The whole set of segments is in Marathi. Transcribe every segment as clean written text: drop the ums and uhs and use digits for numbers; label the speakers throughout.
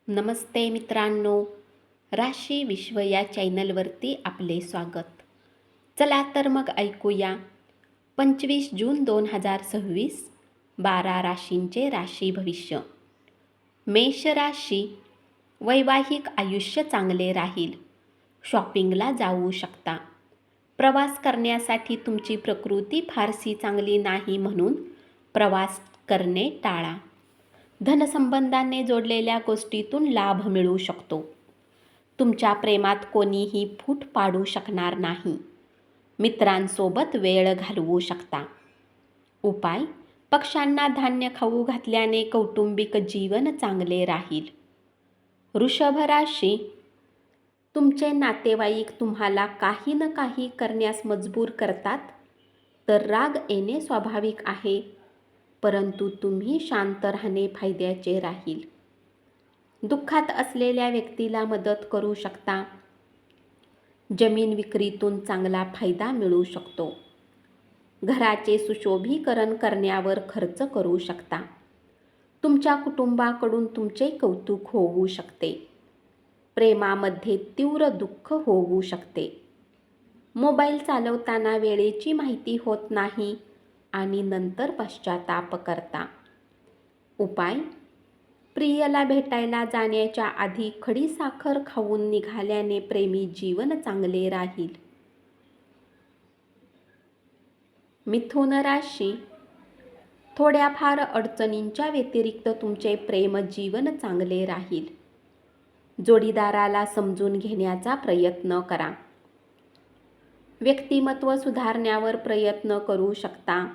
Speaker 1: नमस्ते मित्रांनो, राशी विश्व या चॅनलवरती आपले स्वागत. चला तर मग ऐकूया 25 जून 2026 12 राशींचे राशी भविष्य. मेष राशी, वैवाहिक आयुष्य चांगले राहील. शॉपिंगला जाऊ शकता. प्रवास करण्यासाठी तुमची प्रकृती फारशी चांगली नाही म्हणून प्रवास करणे टाळा. धनसंबंधाने जोडलेल्या गोष्टीतून लाभ मिळू शकतो. तुमच्या प्रेमात कोणीही फूट पाडू शकणार नाही. मित्रांसोबत वेळ घालवू शकता. उपाय: पक्ष्यांना धान्य खाऊ घातल्याने कौटुंबिक जीवन चांगले राहील. वृषभ राशी, तुमचे नातेवाईक तुम्हाला काही न काही करण्यास मजबूर करतात, तर राग येणे स्वाभाविक आहे, परंतु तुम्ही शांत राहणे फायद्याचे राहील. दुःखात असलेल्या व्यक्तीला मदत करू शकता. जमीन विक्रीतून चांगला फायदा मिळू शकतो. घराचे सुशोभीकरण करण्यावर खर्च करू शकता. तुमच्या कुटुंबाकडून तुमचे कौतुक होऊ शकते. प्रेमामध्ये तीव्र दुःख होऊ शकते. मोबाईल चालवताना वेळेची माहिती होत नाही आणि नंतर पश्चाताप करता. उपाय: प्रियला भेटायला जाण्याच्या आधी खडी साखर खाऊन निघाल्याने प्रेमी जीवन चांगले राहील. मिथुन राशी, थोड्याफार अडचणींच्या व्यतिरिक्त तुमचे प्रेम जीवन चांगले राहील. जोडीदाराला समजून घेण्याचा प्रयत्न करा. व्यक्तिमत्व सुधारण्यावर प्रयत्न करू शकता.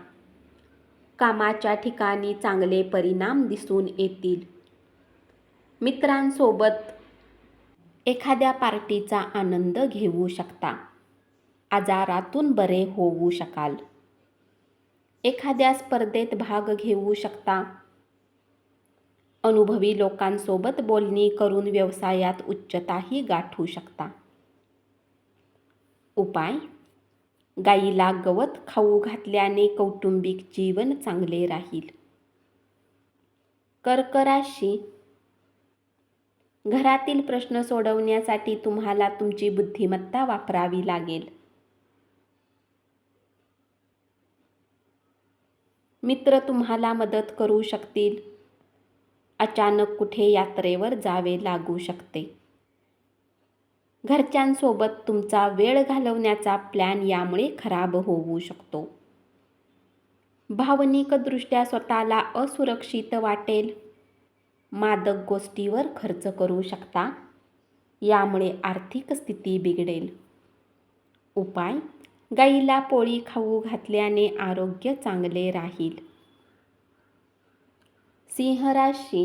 Speaker 1: कामाच्या ठिकाणी चांगले परिणाम दिसून येतील. मित्रांसोबत एखाद्या पार्टीचा आनंद घेऊ शकता. आजारातून बरे होऊ शकाल. एखाद्या स्पर्धेत भाग घेऊ शकता. अनुभवी लोकांसोबत बोलणी करून व्यवसायात उच्चताही गाठू शकता. उपाय: गाईला गवत खाऊ घातल्याने कौटुंबिक जीवन चांगले राहील. कर्क राशी, घरातील प्रश्न सोडवण्यासाठी तुम्हाला तुमची बुद्धिमत्ता वापरावी लागेल. मित्र तुम्हाला मदत करू शकतील. अचानक कुठे यात्रेवर जावे लागू शकते. घरच्यांसोबत तुमचा वेळ घालवण्याचा प्लॅन यामुळे खराब होऊ शकतो. भावनिकदृष्ट्या स्वतःला असुरक्षित वाटेल. मादक गोष्टीवर खर्च करू शकता. यामुळे आर्थिक स्थिती बिघडेल. उपाय: गाईला पोळी खाऊ घातल्याने आरोग्य चांगले राहील. सिंह राशी,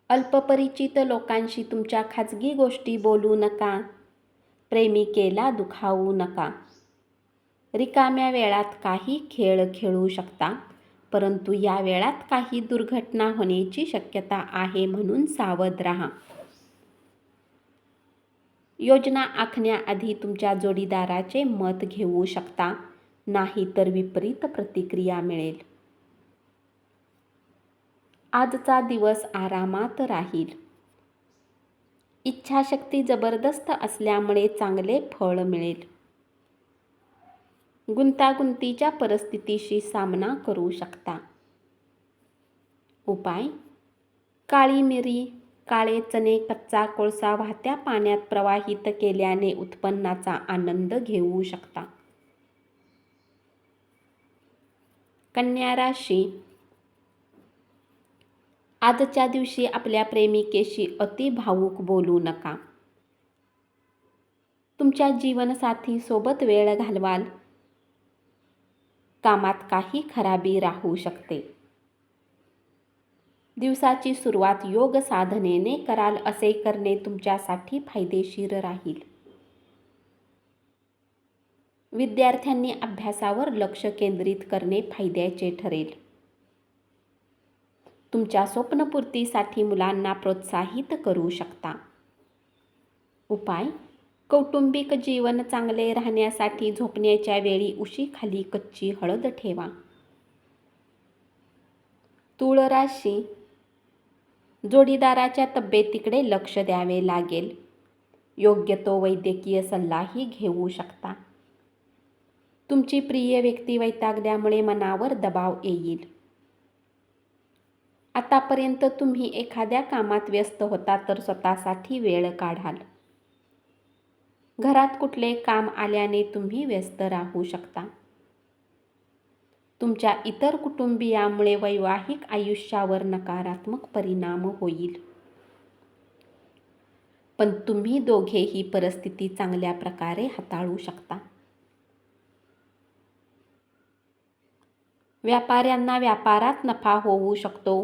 Speaker 1: अल्पपरिचित लोकांशी तुमच्या खाजगी गोष्टी बोलू नका. प्रेमिकेला दुखावू नका. रिकाम्या वेळात काही खेळ खेळू शकता, परंतु या वेळात काही दुर्घटना होण्याची शक्यता आहे म्हणून सावध राहा. योजना आखण्याआधी तुमच्या जोडीदाराचे मत घेऊ शकता, नाहीतर विपरीत प्रतिक्रिया मिळेल. आजचा दिवस आरामात राहील. इच्छाशक्ती जबरदस्त असल्यामुळे चांगले फळ मिळेल. गुंतागुंतीच्या परिस्थितीशी सामना करू शकता. उपाय: काळी मिरी, काळे चणे, कच्चा कोळसा वाहत्या पाण्यात प्रवाहित केल्याने उत्पन्नाचा आनंद घेऊ शकता. कन्या राशी, आजच्या दिवशी आपल्या प्रेमिकेशी अति भावूक बोलू नका. तुमच्या जीवनसाथी सोबत वेळ घालवाल. कामात काही खराबी राहू शकते. दिवसाची सुरुवात योग साधनेने कराल. असे करणे तुमच्यासाठी फायदेशीर राहील. विद्यार्थ्यांनी अभ्यासावर लक्ष केंद्रित करणे फायद्याचे ठरेल. तुमच्या स्वप्नपूर्तीसाठी मुलांना प्रोत्साहित करू शकता. उपाय: कौटुंबिक जीवन चांगले राहण्यासाठी झोपण्याच्या वेळी उशीखाली कच्ची हळद ठेवा. तूळ राशी, जोडीदाराच्या तब्येतीकडे लक्ष द्यावे लागेल. योग्य तो वैद्यकीय सल्लाही घेऊ शकता. तुमची प्रिय व्यक्ती वैतागल्यामुळे मनावर दबाव येईल. आतापर्यंत तुम्ही एखाद्या कामात व्यस्त होता तर स्वतःसाठी वेळ काढाल. घरात कुठले काम आल्याने तुम्ही व्यस्त राहू शकता. तुमच्या इतर कुटुंबियामुळे वैवाहिक आयुष्यावर नकारात्मक परिणाम होईल. पण तुम्ही दोघेही परिस्थिती चांगल्या प्रकारे हाताळू शकता. व्यापाऱ्यांना व्यापारात नफा होऊ शकतो.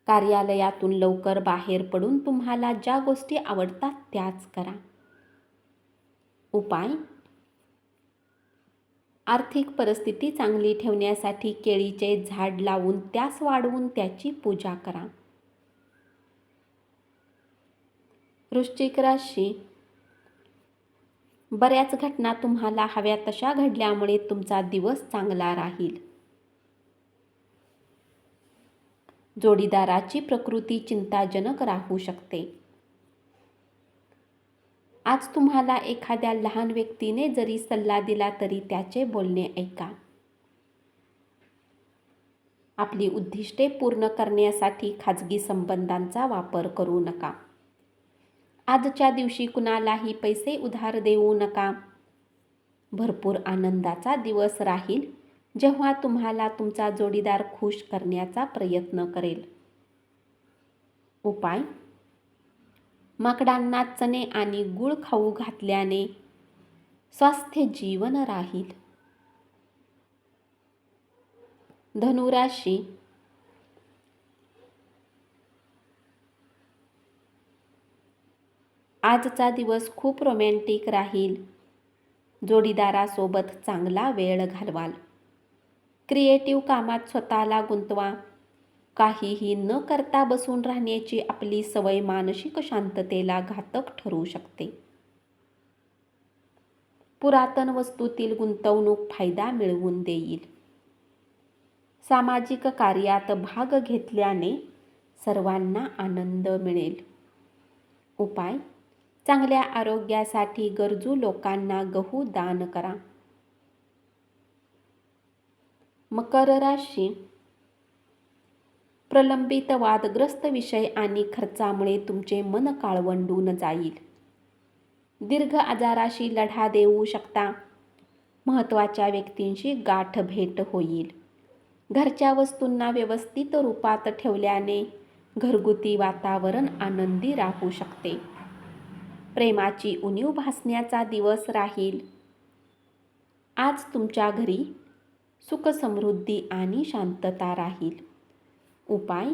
Speaker 1: कार्यालयातून लवकर बाहेर पडून तुम्हाला ज्या गोष्टी आवडतात त्याच करा. उपाय: आर्थिक परिस्थिती चांगली ठेवण्यासाठी केळीचे झाड लावून त्यास वाढवून त्याची पूजा करा. वृश्चिक राशी: बऱ्याच घटना तुम्हाला हव्या तशा घडल्यामुळे तुमचा दिवस चांगला राहील. जोडीदाराची प्रकृती चिंताजनक राहू शकते. आज तुम्हाला एखाद्या लहान व्यक्तीने जरी सल्ला दिला तरी त्याचे बोलणे ऐका. आपली उद्दिष्टे पूर्ण करण्यासाठी खाजगी संबंधांचा वापर करू नका. आजच्या दिवशी कुणालाही पैसे उधार देऊ नका. भरपूर आनंदाचा दिवस राहील जेव्हा तुम्हाला तुमचा जोडीदार खुश करण्याचा प्रयत्न करेल. उपाय: माकडांना चणे आणि गूळ खाऊ घातल्याने स्वास्थ्य जीवन राहील. धनुराशी: आजचा दिवस खूप रोमॅन्टिक राहील. जोडीदारासोबत चांगला वेळ घालवाल. क्रिएटिव्ह कामात स्वतःला गुंतवा. काहीही न करता बसून राहण्याची आपली सवय मानसिक शांततेला घातक ठरू शकते. पुरातन वस्तूतील गुंतवणूक फायदा मिळवून देईल. सामाजिक कार्यात भाग घेतल्याने सर्वांना आनंद मिळेल. उपाय: चांगल्या आरोग्यासाठी गरजू लोकांना गहू दान करा. मकर राशी: प्रलंबित वादग्रस्त विषय आणि खर्चामुळे तुमचे मन काळवंडून जाईल. दीर्घ आजाराशी लढा देऊ शकता. महत्त्वाच्या व्यक्तींशी गाठ भेट होईल. घरच्या वस्तूंना व्यवस्थित रूपात ठेवल्याने घरगुती वातावरण आनंदी राहू शकते. प्रेमाची उणीव भासण्याचा दिवस राहील. आज तुमच्या घरी सुख समृद्धी आणि शांतता राहील. उपाय: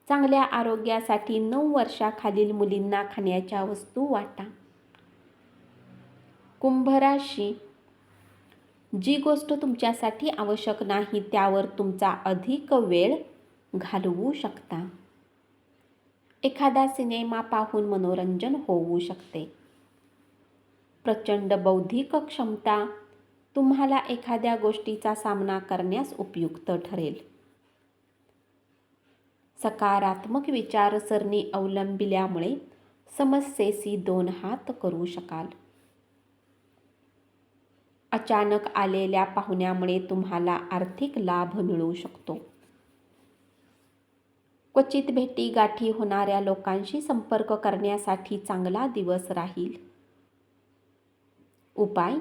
Speaker 1: चांगल्या आरोग्यासाठी 9 वर्षाखालील मुलींना खाण्याच्या वस्तू वाटा. कुंभ राशी: जी गोष्ट तुमच्यासाठी आवश्यक नाही त्यावर तुमचा अधिक वेळ घालवू शकता. एखादा सिनेमा पाहून मनोरंजन होऊ शकते. प्रचंड बौद्धिक क्षमता तुम्हाला एखाद्या गोष्टीचा सामना करण्यास उपयुक्त ठरेल. सकारात्मक विचारसरणी अवलंबिल्यामुळे समस्येशी 2 हात करू शकाल. अचानक आलेल्या पाहुण्यामुळे तुम्हाला आर्थिक लाभ मिळू शकतो. क्वचित भेटी गाठी होणाऱ्या लोकांशी संपर्क करण्यासाठी चांगला दिवस राहील. उपाय: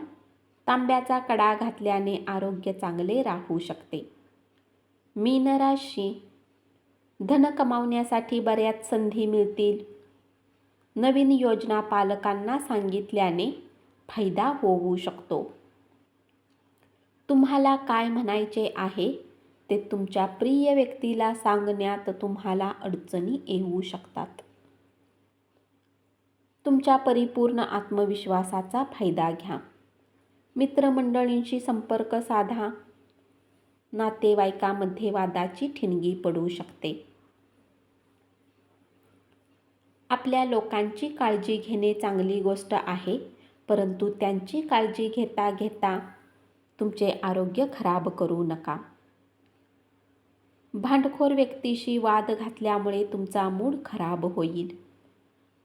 Speaker 1: तांब्याचा कडा घातल्याने आरोग्य चांगले राहू शकते. मीन राशी: धन कमावण्यासाठी बऱ्याच संधी मिळतील. नवीन योजना पालकांना सांगितल्याने फायदा होऊ शकतो. तुम्हाला काय म्हणायचे आहे ते तुमच्या प्रिय व्यक्तीला सांगण्यात तुम्हाला अडचणी येऊ शकतात. तुमच्या परिपूर्ण आत्मविश्वासाचा फायदा घ्या. मित्रमंडळींशी संपर्क साधा. नातेवाईकांमध्ये वादाची ठिणगी पडू शकते. आपल्या लोकांची काळजी घेणे चांगली गोष्ट आहे, परंतु त्यांची काळजी घेता घेता तुमचे आरोग्य खराब करू नका. भांडखोर व्यक्तीशी वाद घातल्यामुळे तुमचा मूड खराब होईल.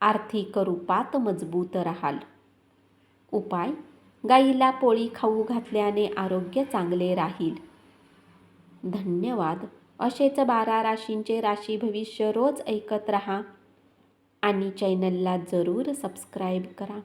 Speaker 1: आर्थिक रूपात मजबूत राहाल. उपाय: गाईला पोळी खाऊ घातल्याने आरोग्य चांगले राहील. धन्यवाद. असेच 12 राशींचे राशी भविष्य रोज ऐकत रहा आणि चॅनलला जरूर सबस्क्राईब करा.